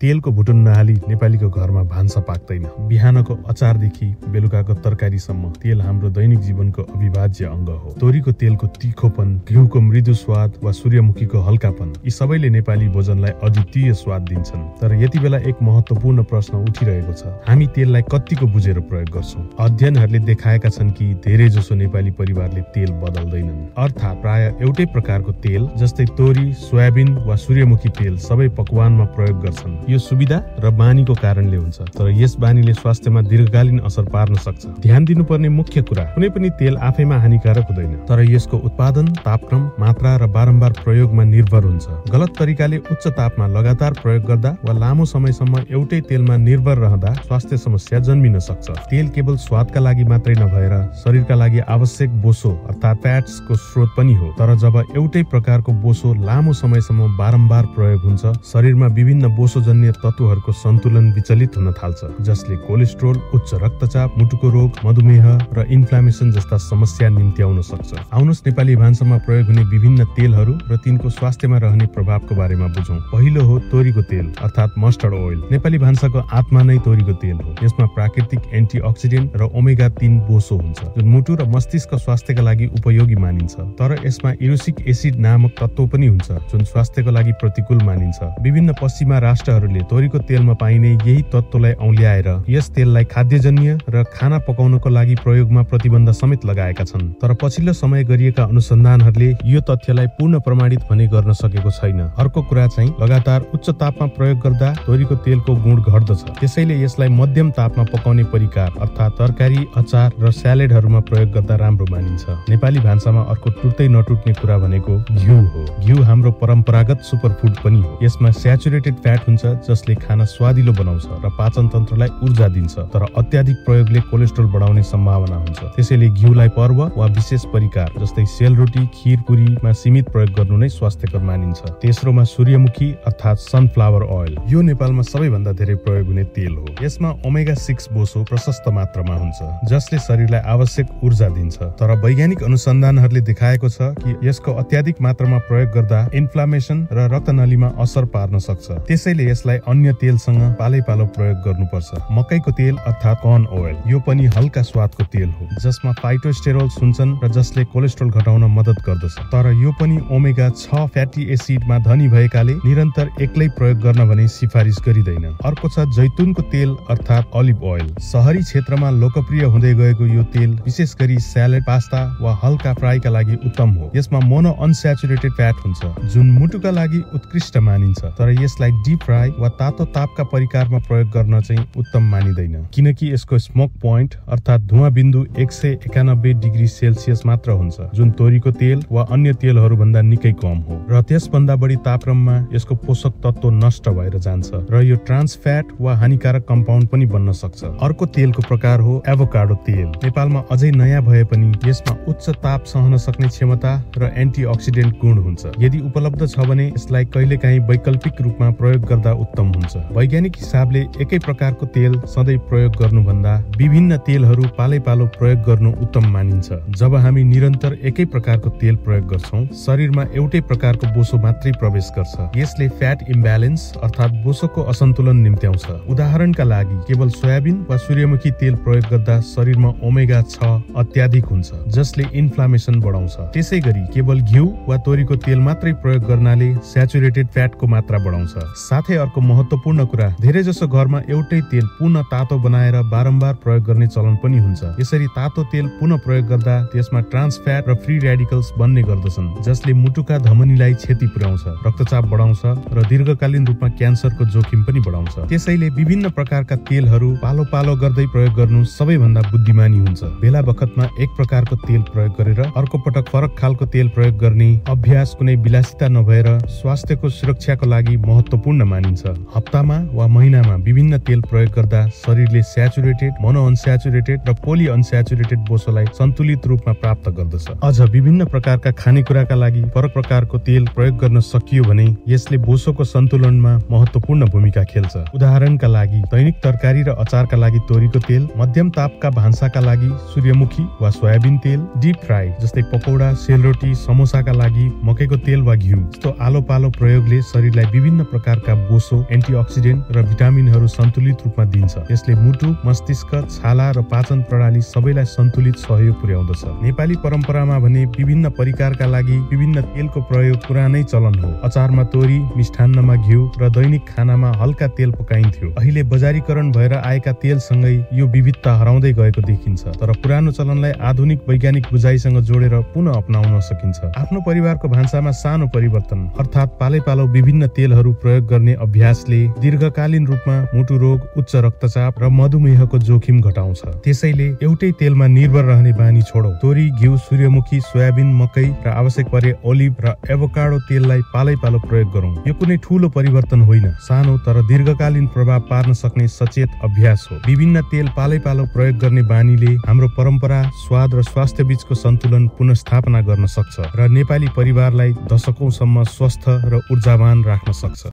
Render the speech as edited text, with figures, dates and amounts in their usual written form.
तेलको भुटुन नहाली नेपालीको घरमा भान्सा पाक्दैन। बिहानको अचारदेखि बेलुकाको तरकारीसम्म तेल हाम्रो दैनिक जीवनको अविभाज्य अंग हो। तोरीको तेलको तीखोपन, घिउको मृदु स्वाद वा सूर्यमुखीको हल्कापन यी सबैले नेपाली भोजनलाई अद्वितीय स्वाद दिन्छन्। तर यति बेला एक महत्त्वपूर्ण प्रश्न उठिरहेको छ, हामी तेललाई कतिको बुझेर प्रयोग गर्छौं? अध्ययनहरूले देखाएका छन् कि धेरै जसो नेपाली परिवारले तेल बदल्दैनन्, अर्थात् प्राय एउटै प्रकारको तेल जस्तै तोरी, सोयाबिन वा सूर्यमुखी तेल सबै पकवानमा प्रयोग गर्छन्। यो सुविधा र बानीको कारणले हुन्छ, तर यस बानीले स्वास्थ्यमा दीर्घकालीन असर पार्न सक्छ। ध्यान दिनुपर्ने मुख्य कुरा, कुनै पनि तेल आफैमा हानिकारक हुँदैन, तर यसको उत्पादन, तापक्रम, मात्रा र बारम्बार प्रयोगमा निर्भर हुन्छ। गलत तरिकाले उच्च तापमा लगातार प्रयोग गर्दा वा लामो समयसम्म एउटै तेलमा निर्भर रहँदा स्वास्थ्य समस्या जन्मिन सक्छ। तेल केवल स्वादका लागि मात्रै नभएर शरीरका लागि आवश्यक बोसो अर्थात् फ्याट्सको स्रोत पनि हो। तर जब एउटै प्रकारको बोसो लामो समयसम्म बारम्बार प्रयोग हुन्छ, शरीरमा विभिन्न बोसोजन्य तत्त्वहरूको सन्तुलन विचलित हुन थाल्छ, जसले कोलेस्ट्रोल, उच्च रक्तचाप, मुटुको रोग, मधुमेह र इन्फ्लामेसन जस्ता समस्या निम्त्याउन सक्छ। आउनुहोस् नेपाली भान्सामा प्रयोग हुने विभिन्न तेलहरू र तिनको स्वास्थ्यमा रहने प्रभावको बारेमा बुझौं। पहिलो हो तोरीको तेल अर्थात् मस्टर्ड ओइल। नेपाली भान्साको आत्मा नै तोरीको तेल हो। यसमा प्राकृतिक एन्टिअक्सिडेन्ट र ओमेगा 3 बोसो हुन्छ, जुन मुटु र मस्तिष्क स्वास्थ्यका लागि उपयोगी मानिन्छ। तर यसमा इरोसिक एसिड नामक तत्त्व पनि हुन्छ, जुन स्वास्थ्यको लागि प्रतिकूल मानिन्छ। विभिन्न पश्चिमा राष्ट्रहरूले तोरीको तेलमा पाइने यही तत्त्वलाई औल्याएर यस तेललाई खाद्यजन्य र खाना पकाउनको लागि प्रयोगमा प्रतिबन्ध समेत लगाएका छन्। तर पछिल्लो समय गरिएका अनुसन्धानहरूले यो तथ्यलाई पूर्ण प्रमाणित भने गर्न सकेको छैन। अर्को कुरा चाहिँ लगातार उच्च तापमा प्रयोग गर्दा तोरीको तेलको गुण घट्दछ। त्यसैले यसलाई मध्यम तापमा पकाउने परिकार अर्थात् तरकारी, अचार र स्यालेडहरूमा प्रयोग गर्दा राम्रो मानिन्छ। नेपाली भान्सामा अर्को टुट्दै नटुट्ने कुरा भनेको घिउ हो। घिउ हाम्रो परम्परागत सुपरफुड पनि हो। यसमा स्याचुरेटेड फ्याट हुन्छ, जसले खाना स्वादिलो बनाउँछ र पाचन तन्त्रलाई ऊर्जा दिन्छ। तर अत्याधिक प्रयोगले कोलेस्ट्रोल बढाउने सम्भावना हुन्छ। त्यसैले घिउलाई पर्व वा विशेष परिकार जस्तै सेलरोटी, खीर, पुरीमा सीमित प्रयोग गर्नु नै स्वास्थ्यकर मानिन्छ। तेस्रोमा सूर्यमुखी अर्थात् सनफ्लावर ओइल। यो नेपालमा सबैभन्दा धेरै प्रयोग हुने तेल हो। यसमा ओमेगा 6 बोसो प्रशस्त मात्रामा हुन्छ, जसले शरीरलाई आवश्यक ऊर्जा दिन्छ। तर वैज्ञानिक अनुसन्धानहरूले देखाएको छ कि यसको अत्याधिक मात्रामा प्रयोग गर्दा इन्फ्लामेसन र रक्तनलीमा असर पार्न सक्छ। त्यसैले यसलाई अन्य तेलसँग पालैपालो प्रयोग गर्नुपर्छ। मकैको तेल अर्थात् कर्न ओइल, यो पनि हल्का स्वादको तेल हो, जसमा फाइटोस्टेरोल्स हुन्छन् र जसले कोलेस्ट्रोल घटाउन मद्दत गर्दछ। तर यो पनि ओमेगा 6 फ्याटी एसिडमा धनी भएकाले निरन्तर एक्लै प्रयोग गर्न भने सिफारिस गरिँदैन। अर्को छ जैतुनको तेल अर्थात् अलिभ ओइल। शहरी क्षेत्रमा लोकप्रिय हुँदै गएको यो तेल विशेष गरी स्यालेड, पास्ता वा हल्का फ्राईका लागि उत्तम हो। यसमा मोनो अनस्याचुरेटेड फ्याट हुन्छ, जुन मुटुका लागि उत्कृष्ट मानिन्छ। तर यसलाई डीप फ्राई वा तातो तापका परिकारमा प्रयोग गर्न चाहिँ उत्तम मानिँदैन, किनकि यसको स्मोक पोइन्ट अर्थात् धुवा बिन्दु 191 डिग्री सेल्सियस मात्र हुन्छ, जुन तोरीको तेल वा अन्य तेलहरू भन्दा निकै कम हो। र त्यसभन्दा बढी तापक्रममा यसको पोषक तत्त्व नष्ट भएर जान्छ र यो ट्रान्स फ्याट वा हानिकारक कम्पाउन्ड पनि बन्न सक्छ। अर्को तेलको प्रकार हो एभोकाडो तेल। नेपालमा अझै नयाँ भए पनि यसमा उच्च ताप सहन सक्ने क्षमता र एन्टिअक्सिडेन्ट गुण हुन्छ। यदि उपलब्ध छ भने यसलाई कहिलेकाहीँ वैकल्पिक रूपमा प्रयोग गर्दा उत्तम हुन्छ। वैज्ञानिक हिसाबले एकै प्रकारको तेल सधैँ प्रयोग गर्नुभन्दा विभिन्न तेलहरू पालैपालो प्रयोग गर्नु उत्तम मानिन्छ। जब हामी निरन्तर एकै प्रकारको तेल प्रयोग गर्छौं, शरीरमा एउटै प्रकारको बोसो मात्रै प्रवेश गर्छ। यसले फ्याट इम्ब्यालेन्स अर्थात् बोसोको असन्तुलन निम्त्याउँछ। उदाहरणका लागि केवल सोयाबिन वा सूर्यमुखी तेल प्रयोग गर्दा शरीरमा ओमेगा 6 अत्याधिक हुन्छ, जसले इन्फ्लामेसन बढाउँछ। त्यसैगरी केवल घिउ वा तोरीको तेल मात्रै प्रयोग गर्नाले स्याचुरेटेड फ्याटको मात्रा बढाउँछ। साथै अर्को महत्त्वपूर्ण कुरा, धेरै जसो घरमा एउटै तेल पुनः तातो बनाएर बारम्बार प्रयोग गर्ने चलन पनि हुन्छ। यसरी तातो तेल पुनः प्रयोग गर्दा त्यसमा ट्रान्स फ्याट र फ्री रेडिकल्स बन्ने गर्दछन्, जसले मुटुका धमनीलाई क्षति पुर्याउँछ, रक्तचाप बढाउँछ र दीर्घकालीन रूपमा क्यान्सरको जोखिम पनि बढाउँछ। त्यसैले विभिन्न प्रकारका तेलहरू पालो पालो गर्दै प्रयोग गर्नु सबैभन्दा बुद्धिमानी हुन्छ। बेला बखतमा एक प्रकारको तेल प्रयोग गरेर अर्को पटक फरक खालको तेल प्रयोग गर्ने अभ्यास कुनै विलासिता नभएर स्वास्थ्यको सुरक्षाको लागि महत्त्वपूर्ण मानिन्छ। हप्तामा वा महिनामा विभिन्न तेल प्रयोग गर्दा शरीरले स्याचुरेटेड, मोनो अनस्याचुरेटेड र पोली अनस्याचुरेटेड बोसोलाई सन्तुलित रूपमा प्राप्त गर्दछ। अझ विभिन्न प्रकारका खानेकुराका लागि फरक प्रकारको तेल प्रयोग गर्न सकियो भने यसले बोसोको सन्तुलनमा महत्त्वपूर्ण भूमिका खेल्छ। उदाहरणका लागि दैनिक तरकारी र अचारका लागि तोरीको तेल, मध्यम तापका भान्साका लागि सूर्यमुखी वा सोयाबिन तेल, डीप फ्राई जस्तै पकौडा, सेलरोटी, समोसाका लागि मकैको तेल वा घिउ जस्तो आलो पालो प्रयोगले शरीरलाई विभिन्न प्रकारका बोसो वसो, एन्टिअक्सिडेन्ट र भिटामिनहरू सन्तुलित रूपमा दिन्छ। यसले मुटु, मस्तिष्क, छाला र पाचन प्रणाली सबैलाई सन्तुलित सहयोग पुर्याउँदछ। नेपाली परम्परामा भने विभिन्न परिकारका लागि विभिन्न तेलको प्रयोग पुरानै चलन हो। अचारमा तोरी, मिष्ठान्नमा घिउ र दैनिक खानामा हल्का तेल पकाइन्थ्यो। अहिले बजारीकरण भएर आएका तेलसँगै यो विविधता हराउँदै गएको देखिन्छ। तर पुरानो चलनलाई आधुनिक वैज्ञानिक बुझाइसँग जोडेर पुनः अपनाउन सकिन्छ। आफ्नो परिवारको भान्सामा सानो परिवर्तन अर्थात् पालैपालो विभिन्न तेलहरू प्रयोग गर्ने अभ्यासले दीर्घकालीन रूपमा मुटु रोग, उच्च रक्तचाप र मधुमेहको जोखिम घटाउँछ। त्यसैले एउटै तेलमा निर्भर रहने बानी छोडौं। तोरी, घिउ, सूर्यमुखी, सोयाबिन, मकै र आवश्यक परे ओलिभ र एभोकाडो तेललाई पालैपालो प्रयोग गरौं। यो कुनै ठूलो परिवर्तन होइन, सानो तर दीर्घकालीन प्रभाव पार्न सक्ने सचेत अभ्यास हो। विभिन्न तेल पालैपालो प्रयोग गर्ने बानीले हाम्रो परम्परा, स्वाद र स्वास्थ्य बीचको सन्तुलन पुनर्स्थापना गर्न सक्छ र नेपाली परिवारलाई दशकौंसम्म स्वस्थ र ऊर्जावान राख्न सक्छ।